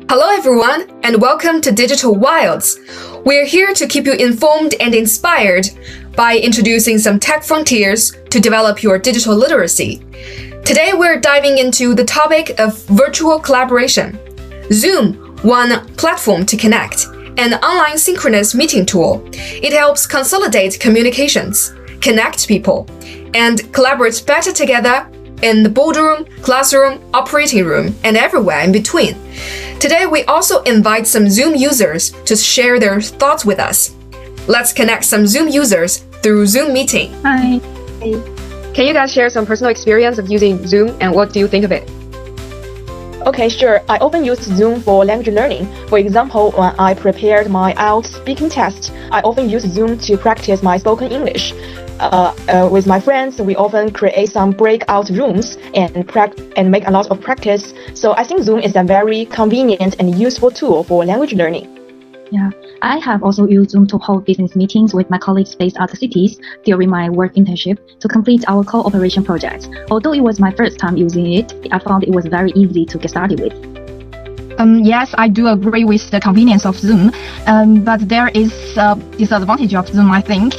Hello everyone, and welcome to Digital Wilds. We're here to keep you informed and inspired by introducing some tech frontiers to develop your digital literacy. Today we're diving into the topic of virtual collaboration. Zoom, one platform to connect, an online synchronous meeting tool. It helps consolidate communications, connect people, and collaborate better together in the boardroom, classroom, operating room, and everywhere in between. Today, we also invite some Zoom users to share their thoughts with us. Let's connect some Zoom users through Zoom Meeting. Hi. Can you guys share some personal experience of using Zoom and what do you think of it? Okay, sure. I often use Zoom for language learning. For example, when I prepared my IELTS speaking test, I often use Zoom to practice my spoken English. With my friends, we often create some breakout rooms and make a lot of practice. So I think Zoom is a very convenient and useful tool for language learning. Yeah, I have also used Zoom to hold business meetings with my colleagues based out of cities during my work internship to complete our cooperation project. Although it was my first time using it, I found it was very easy to get started with. Yes, I do agree with the convenience of Zoom, but there is a disadvantage of Zoom, I think.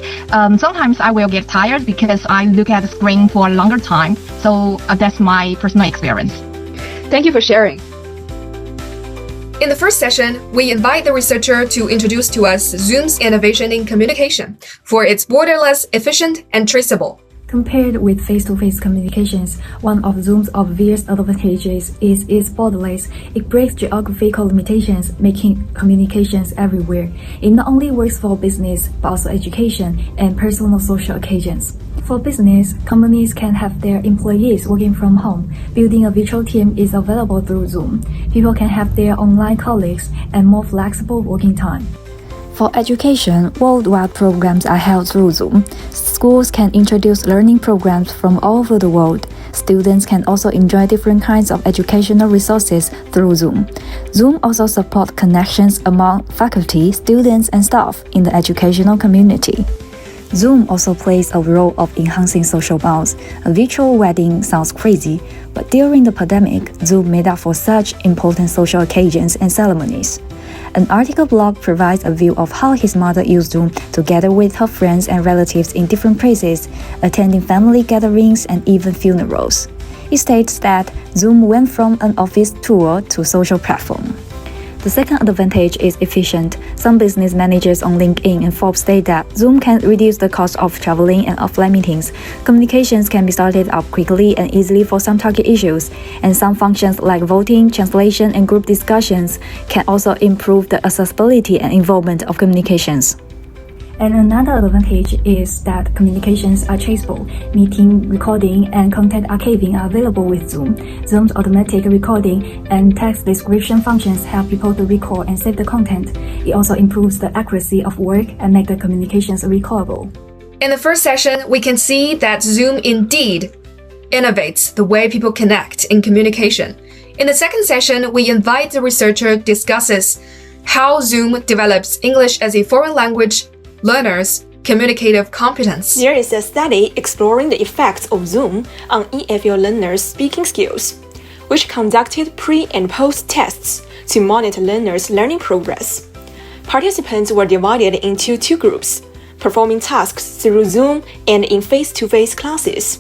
Sometimes I will get tired because I look at the screen for a longer time, so that's my personal experience. Thank you for sharing. In the first session, we invite the researcher to introduce to us Zoom's innovation in communication for its borderless, efficient, and traceable. Compared with face-to-face communications, one of Zoom's obvious advantages is its borderless. It breaks geographical limitations, making communications everywhere. It not only works for business, but also education and personal social occasions. For business, companies can have their employees working from home. Building a virtual team is available through Zoom. People can have their online colleagues and more flexible working time. For education, worldwide programs are held through Zoom. Schools can introduce learning programs from all over the world. Students can also enjoy different kinds of educational resources through Zoom. Zoom also supports connections among faculty, students, and staff in the educational community. Zoom also plays a role of enhancing social bonds. A virtual wedding sounds crazy, but during the pandemic, Zoom made up for such important social occasions and ceremonies. An article blog provides a view of how his mother used Zoom to gather with her friends and relatives in different places, attending family gatherings and even funerals. It states that Zoom went from an office tool to social platform. The second advantage is efficient. Some business managers on LinkedIn and Forbes state that Zoom can reduce the cost of traveling and offline meetings. Communications can be started up quickly and easily for some target issues, and some functions like voting, translation, and group discussions can also improve the accessibility and involvement of communications. And another advantage is that communications are traceable. Meeting, recording, and content archiving are available with Zoom. Zoom's automatic recording and text description functions help people to record and save the content. It also improves the accuracy of work and make the communications recordable. In the first session, we can see that Zoom indeed innovates the way people connect in communication. In the second session, we invite the researcher discusses how Zoom develops English as a foreign language learners' communicative competence. There is a study exploring the effects of Zoom on EFL learners' speaking skills, which conducted pre- and post-tests to monitor learners' learning progress. Participants were divided into two groups, performing tasks through Zoom and in face-to-face classes,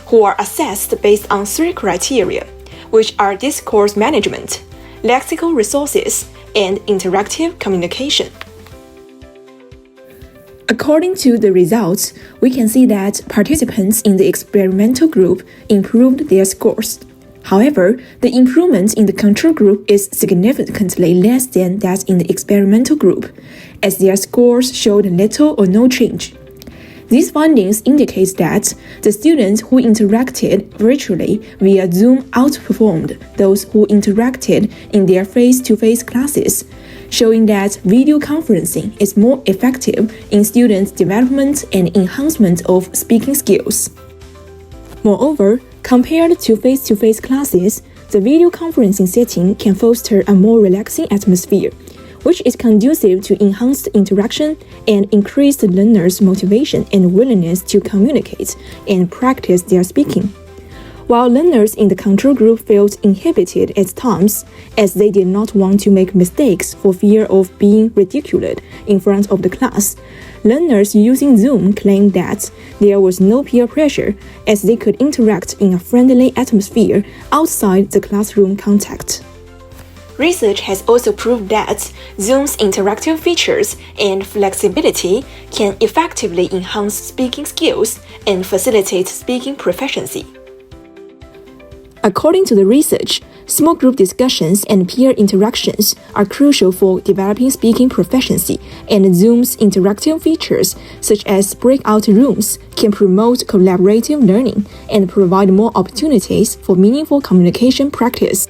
who are assessed based on three criteria, which are discourse management, lexical resources, and interactive communication. According to the results, we can see that participants in the experimental group improved their scores. However, the improvement in the control group is significantly less than that in the experimental group, as their scores showed little or no change. These findings indicate that the students who interacted virtually via Zoom outperformed those who interacted in their face-to-face classes, showing that video conferencing is more effective in students' development and enhancement of speaking skills. Moreover, compared to face-to-face classes, the video conferencing setting can foster a more relaxing atmosphere, which is conducive to enhanced interaction and increased learners' motivation and willingness to communicate and practice their speaking. while learners in the control group felt inhibited at times, as they did not want to make mistakes for fear of being ridiculed in front of the class. Learners using Zoom claimed that there was no peer pressure, as they could interact in a friendly atmosphere outside the classroom contact. Research has also proved that Zoom's interactive features and flexibility can effectively enhance speaking skills and facilitate speaking proficiency. According to the research, small group discussions and peer interactions are crucial for developing speaking proficiency, and Zoom's interactive features, such as breakout rooms, can promote collaborative learning and provide more opportunities for meaningful communication practice.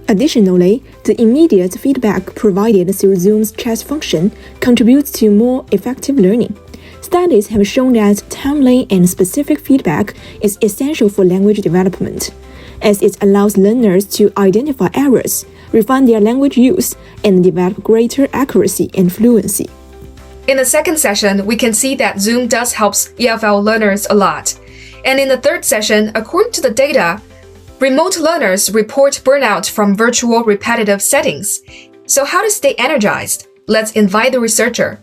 Additionally, the immediate feedback provided through Zoom's chat function contributes to more effective learning. Studies have shown that timely and specific feedback is essential for language development, as it allows learners to identify errors, refine their language use, and develop greater accuracy and fluency. In the second session, we can see that Zoom does help EFL learners a lot. And in the third session, according to the data, remote learners report burnout from virtual repetitive settings. So how to stay energized? Let's invite the researcher.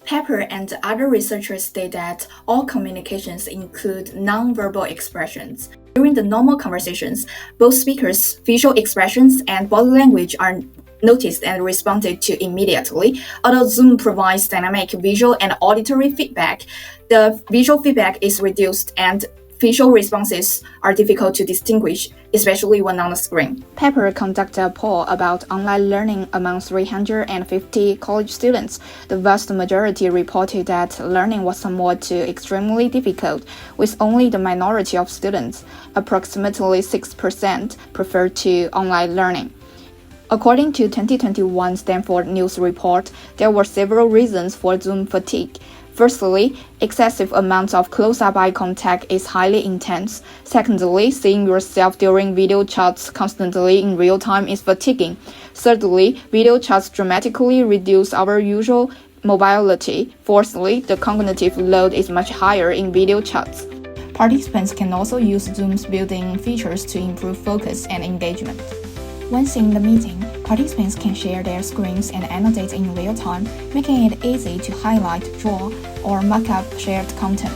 Pepper and other researchers state that all communications include nonverbal expressions. During the normal conversations, both speakers' visual expressions and body language are noticed and responded to immediately. Although Zoom provides dynamic visual and auditory feedback, the visual feedback is reduced and visual responses are difficult to distinguish, especially when on the screen. Pepper conducted a poll about online learning among 350 college students. The vast majority reported that learning was somewhat to extremely difficult, with only the minority of students, approximately 6%, preferred to online learning. According to 2021 Stanford News report, there were several reasons for Zoom fatigue. Firstly, excessive amounts of close-up eye contact is highly intense. Secondly, seeing yourself during video chats constantly in real time is fatiguing. Thirdly, video chats dramatically reduce our usual mobility. Fourthly, the cognitive load is much higher in video chats. Participants can also use Zoom's built-in features to improve focus and engagement. Once in the meeting, participants can share their screens and annotate in real time, making it easy to highlight, draw, or mark up shared content.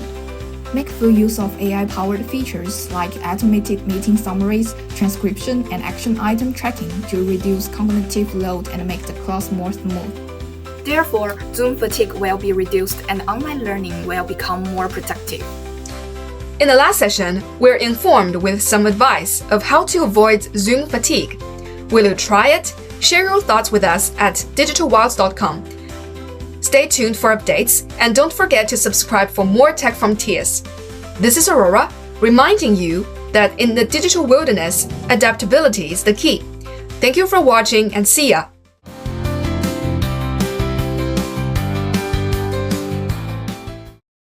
Make full use of AI-powered features like automated meeting summaries, transcription, and action item tracking to reduce cognitive load and make the class more smooth. Therefore, Zoom fatigue will be reduced and online learning will become more productive. In the last session, we're informed with some advice of how to avoid Zoom fatigue. Will you try it? Share your thoughts with us at digitalwilds.com. Stay tuned for updates and don't forget to subscribe for more Tech Frontiers. This is Aurora, reminding you that in the digital wilderness, adaptability is the key. Thank you for watching and see ya!